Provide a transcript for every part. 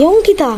অঙ্কিতা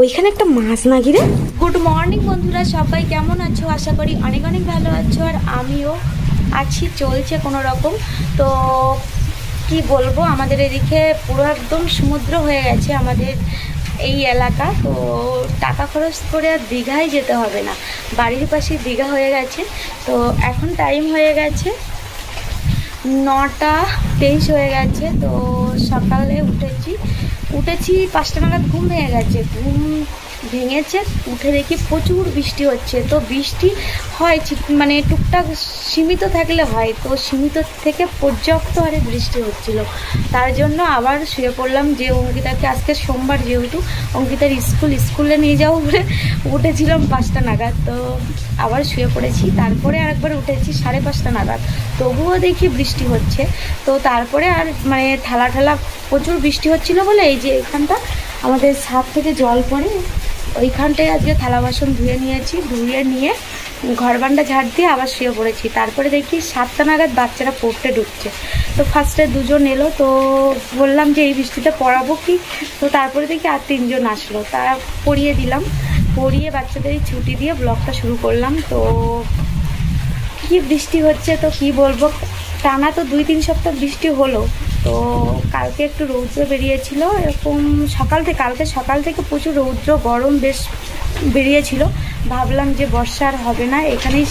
ওইখানে একটা মাছ নাকি রে। গুড মর্নিং বন্ধুরা, সবাই কেমন আছো? আশা করি অনেক অনেক ভালো আছো, আর আমিও আছি, চলছে কোনো রকম। তো কি বলবো, আমাদের এদিকে পুরো একদম সমুদ্র হয়ে গেছে আমাদের এই এলাকা। তো টাকা খরচ করে আর দীঘায় যেতে হবে না, বাড়ির পাশে দীঘা হয়ে গেছে। তো এখন টাইম হয়ে গেছে 9:23 হয়ে গেছে। তো সকালে উঠেছি 5টা নাগাদ, ঘুম ভেঙে গেছে। ঘুম ভেঙেছে, উঠে দেখি প্রচুর বৃষ্টি হচ্ছে। তো বৃষ্টি হয় মানে টুকটাক সীমিত থাকলে হয়, তো সীমিত থেকে পর্যাপ্ত হারে বৃষ্টি হচ্ছিল। তার জন্য আবার শুয়ে পড়লাম, যে অঙ্কিতাকে আজকে সোমবার যেহেতু অঙ্কিতার স্কুলে নিয়ে যাবো বলে উঠেছিলাম 5টা নাগাদ। তো আবার শুয়ে পড়েছি, তারপরে আরেকবার উঠেছি 5:30 নাগাদ, তবুও দেখি বৃষ্টি হচ্ছে। তো তারপরে আর মানে ঠেলা প্রচুর বৃষ্টি হচ্ছিল বলে এই যে এখানটা আমাদের ছাদ থেকে জল পড়ে, ওইখানটায় আজকে থালা বাসন ধুয়ে নিয়েছি। ধুয়ে নিয়ে ঘর বান্ডা ঝাড় দিয়ে আবার শুয়ে পড়েছি। তারপরে দেখি 7টা নাগাদ বাচ্চারা পড়তে ঢুকছে। তো ফার্স্টে 2জন এলো, তো বললাম যে এই বৃষ্টিতে পড়াবো কি। তো তারপরে দেখি আর 3জন আসলো, তারা পড়িয়ে দিলাম। পড়িয়ে বাচ্চাদের ছুটি দিয়ে ব্লগটা শুরু করলাম। তো কি বৃষ্টি হচ্ছে, তো কি বলবো, টানা তো 2-3 সপ্তাহ বৃষ্টি হলো। তো কালকে একটু রৌদ্র বেরিয়েছিল, এরকম কালকে সকাল থেকে প্রচুর রৌদ্র গরম বেশ বেরিয়েছিল। ভাবলাম যে বর্ষা আর হবে না, এখানেই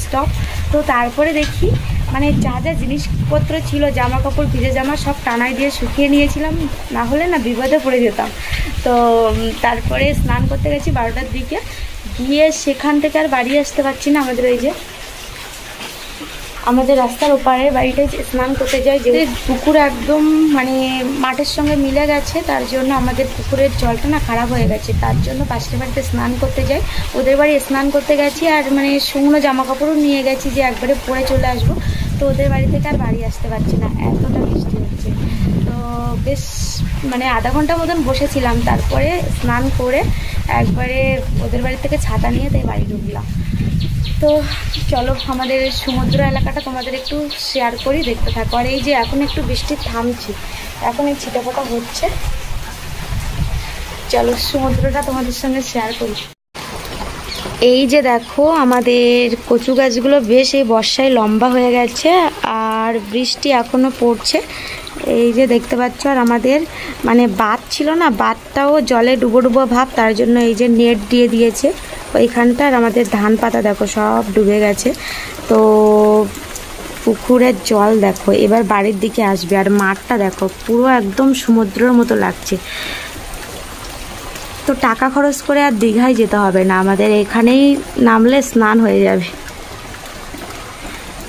স্টপ। তো তারপরে দেখি মানে যা জিনিসপত্র ছিল, জামা কাপড়, ভিজে জামা সব টানায় দিয়ে শুকিয়ে নিয়েছিলাম, না হলে না বিপদে পড়ে যেতাম। তো তারপরে স্নান করতে গেছি 12টার দিকে, গিয়ে সেখান থেকে আর বাড়ি আসতে পারছি না। আমাদের রাস্তার ওপারে বাড়িটায় স্নান করতে যাই, যে পুকুর একদম মানে মাঠের সঙ্গে মিলে গেছে, তার জন্য আমাদের পুকুরের জলটা না খারাপ হয়ে গেছে। তার জন্য পাশের বাড়িতে স্নান করতে যাই, ওদের বাড়ি স্নান করতে গেছি। আর মানে শুকনো জামা কাপড়ও নিয়ে গেছি যে একবারে পরে চলে আসবো। তো ওদের বাড়ি থেকে আর বাড়ি আসতে পারছি না, এতটা বৃষ্টি হচ্ছে। তো বেশ মানে আধা ঘন্টা মতন বসেছিলাম, তারপরে স্নান করে একবারে ওদের বাড়ি থেকে ছাতা নিয়ে তাই বাড়ি ঢুকলাম। তো চলো আমাদের সমুদ্র এলাকাটা তোমাদের একটু শেয়ার করি, দেখতে থাকো। আর এই যে এখন একটু বৃষ্টি থামছে, এখন এই ছিটাফোঁটা হচ্ছে। চলো সমুদ্রটা তোমাদের সঙ্গে শেয়ার করি। এই যে দেখো আমাদের কচু গাছগুলো বেশ এই বর্ষায় লম্বা হয়ে গেছে, আর বৃষ্টি এখনো পড়ছে, এই যে দেখতে পাচ্ছ। আর আমাদের মানে বাঁধ ছিল না, বাঁধটাও জলে ডুবো ভাব, তার জন্য এই যে নেট দিয়ে দিয়েছে ওইখানটা। আর আমাদের ধান পাতা দেখো সব ডুবে গেছে। তো পুকুরের জল দেখো এবার বাড়ির দিকে আসবে, আর মাঠটা দেখো পুরো একদম সমুদ্রের মতো লাগছে। তো টাকা খরচ করে আর দীঘায় যেতে হবে না, আমাদের এখানেই নামলে স্নান হয়ে যাবে।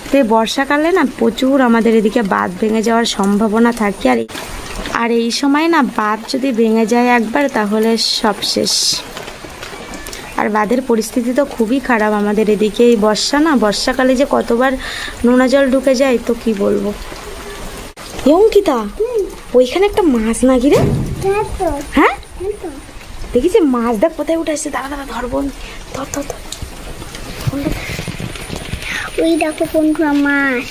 তো বর্ষাকালে না প্রচুর আমাদের এদিকে বাঁধ ভেঙে যাওয়ার সম্ভাবনা থাকে, আর এই সময় না বাঁধ যদি ভেঙে যায় একবার, তাহলে সব শেষ। আর বাঁধের পরিস্থিতি তো খুবই খারাপ আমাদের এদিকে। এই বর্ষাকালে যে কতবার নোনা জল ঢুকে যায়, তো কি বলবো। অঙ্কিতা ওইখানে একটা মাছ নাকি রে। হ্যাঁ দেখিস মাছ, দেখ কোথায় উঠে আসছে, দাঁড়া ধরবো, ধর ওই দেখো বন্ধুরা মাছ,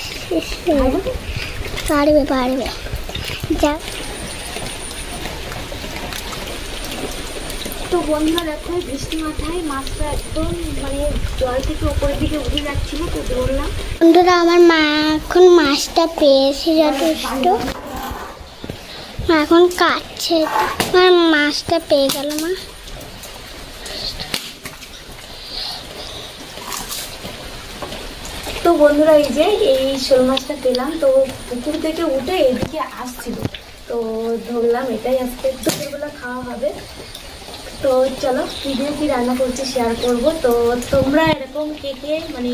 পারবে যা। তো বন্ধুরা দেখো বৃষ্টি মাথায় মাছটা একদম মানে জল থেকে উপরের দিকে উঠে যাচ্ছিল, তো ধরলাম। বন্ধুরা আমার মা এখন মাছটা পেয়েছে যথেষ্ট, এখন কাটছে। আমার মাছটা পেয়ে গেল মা। তো বন্ধুরা এই যে এই শোল মাছটা পেলাম, তো পুকুর থেকে উঠে এদিকে আসছিল, তো ধরলাম। এটাই আজকে দুপুরবেলা খাওয়া হবে। তো চলো ভিডিও কি রান্না করছি শেয়ার করব। তো তোমরা এরকম কে মানে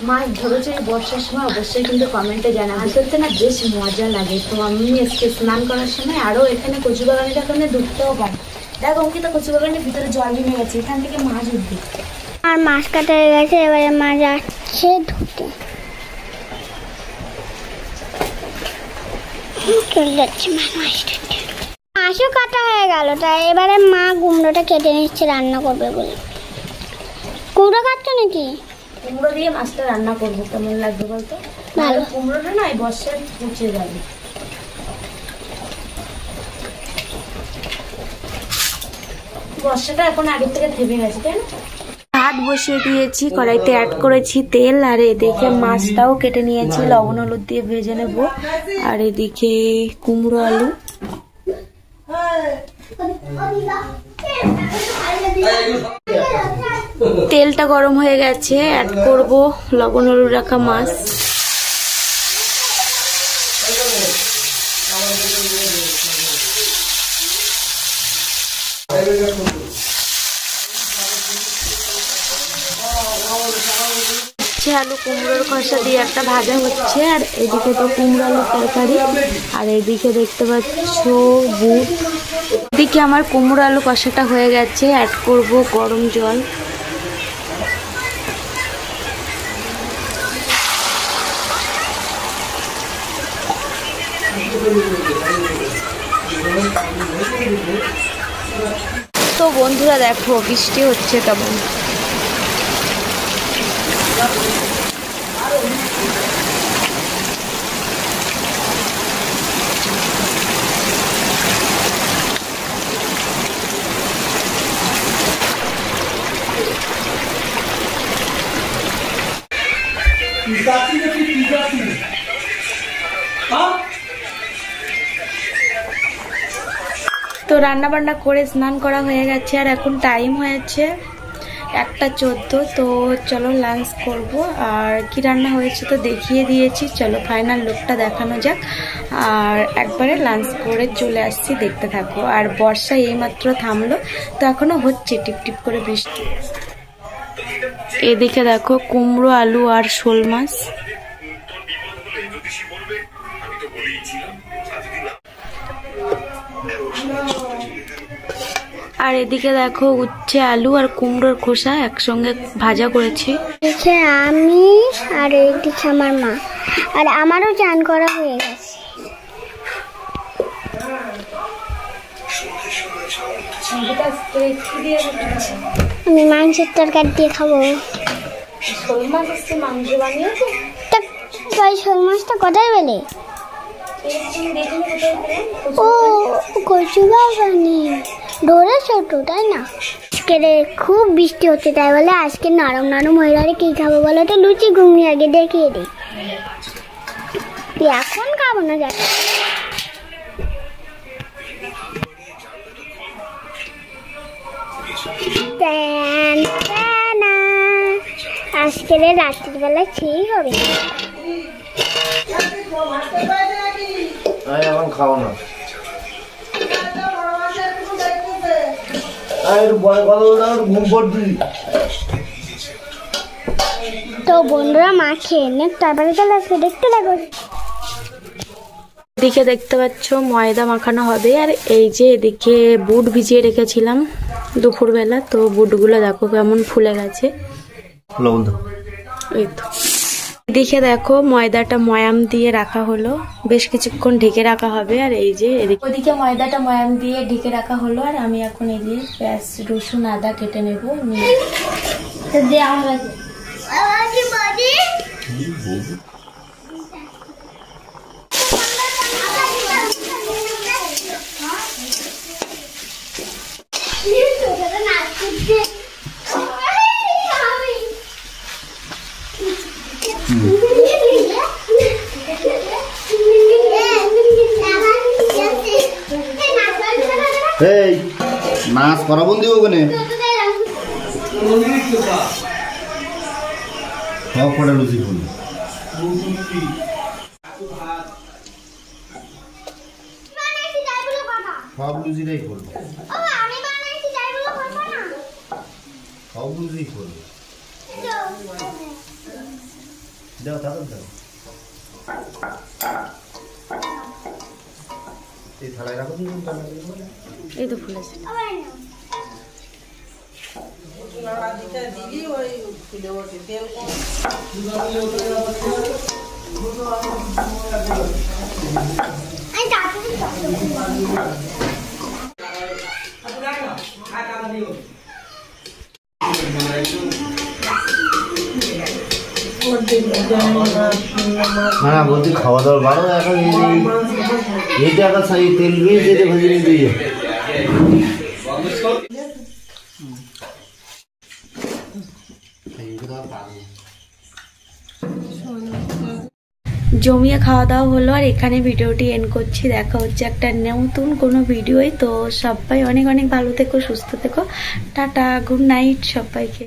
মাছ ধরেছো এই বর্ষার সময়, অবশ্যই কিন্তু কমেন্টে জানাবে। আসলে না বেশ মজা লাগে। তো আমি আজকে স্নান করার সময় আরও এখানে কচু বাগানটা ওখানে ঢুকতেও পারি। দেখো অঙ্কিতা কচু বাগানের ভিতরে জল জমে গেছে, এখান থেকে মাছ উঠবে। আর মাছ কাটা হয়ে গেছে, এবারে মাছ যাচ্ছে ধুতে, চলে যাচ্ছে মাছও কাটা হয়ে গেল। তাই এবারে মা কুমড়োটা কেটে নিচ্ছে রান্না করবে বলে। কুমড়ো কাটছো নাকি? কুমড়ো দিয়ে মাছটা রান্না করবো, কেমন লাগবে বলতো? ভালো। কুমড়োটা না এই বর্ষায় পচে যাবে। বর্ষাটা এখন আগের থেকে থেমে গেছে, তাই না? ভাত বসিয়ে দিয়েছি, কড়াইতে অ্যাড করেছি তেল, আর এদিকে মাছটাও কেটে নিয়েছি, লবণ হলুদ দিয়ে ভেজে নেব। আর এদিকে কুমড়ো আলু। তেলটা গরম হয়ে গেছে, অ্যাড করব লবণ হলুদ রাখা মাছ। আলু কুমড়োর খসা দিয়ে একটা ভাজা হচ্ছে, আর এদিকে তো কুমড়ো আলুর তরকারি, আর এদিকে দেখতে পাচ্ছ বুট। এদিকে আমার কুমড়ো আলু কষাটা হয়ে গেছে, অ্যাড করব গরম জল। তো বন্ধুরা দেখো বৃষ্টি হচ্ছে কেমন। তো রান্না বান্না করে স্নান করা হয়ে গেছে, আর এখন টাইম হয়েছে 1:14। তো চলো লাঞ্চ করব। আর কি রান্না হয়েছে তো দেখিয়ে দিয়েছি, চলো ফাইনাল লুকটা দেখানো যাক। আর একবারে লাঞ্চ করে চলে আসছি, দেখতে থাকো। আর বর্ষা এইমাত্র থামলো, তো এখনো হচ্ছে টিপ টিপ করে বৃষ্টি। এদিকে দেখো কুমড়ো আলু আর শোল মাছ। আর এদিকে দেখো উচ্ছে আলু আর কুমড়োর খোসা একসঙ্গে ভাজা করেছি। আমি আর এদিকে আমার মা, আর আমারও চান করা হয়ে গেছে। আমি মাংসের তরকারি দিয়ে খাবো। শোল মাছ হচ্ছে মাংস বানিয়েছে। শোল মাছটা কোথায় পেলে? ও কচু বাগানে ডোরে ছোট, তাই না? আজকে খুব বৃষ্টি হচ্ছে, তাই বলে আজকে নরম নরম হয়ে গেলে কি খাবো বলো তো? লুচি ঘুগনি আগে দেখিয়ে দিই। এখন খাবো না, যাক আজকে রাত্রিবেলা খেয়েই হবে। এখন খাও না, তো বন্ধুরা মা খেয়ে নে, তারপরে চলে আসবে, দেখতে লাগো। এদিকে দেখতে পাচ্ছ ময়দা মাখানো হবে, আর এই যে এদিকে বুট ভিজিয়ে রেখেছিলাম দুপুরবেলা, তো বুটগুলো দেখো কেমন ফুলে গেছে। এই তো এদিকে দেখো ময়দাটা ময়াম দিয়ে রাখা হলো, বেশ কিছুক্ষণ ঢেকে রাখা হবে। আর এই যে ওদিকে ময়দাটা ময়াম দিয়ে ঢেকে রাখা হলো, আর আমি এখন এই যে পেঁয়াজ রসুন আদা কেটে নেব। এই নাচ করা বন্দি ওখানে সব কটা লুচি ফুল সব লুচিটাই করবো, সব লুচি করবো। দাও তাদের দাও, এই থালায় রাখো। এই তো ফুলেছে। হ্যাঁ বলছি খাওয়া দাওয়া ভালো। এখন এইটা এখন তেল রয়েছে, ভেজে নিয়ে দিয়ে জমিয়ে খাওয়া দাওয়া হলো, আর এখানে ভিডিওটি এন্ড করছি। দেখা হচ্ছে একটা নতুন কোনো ভিডিওই। তো সবাই অনেক অনেক ভালো থেকো, সুস্থ থেকো। টাটা, গুড নাইট সবাইকে।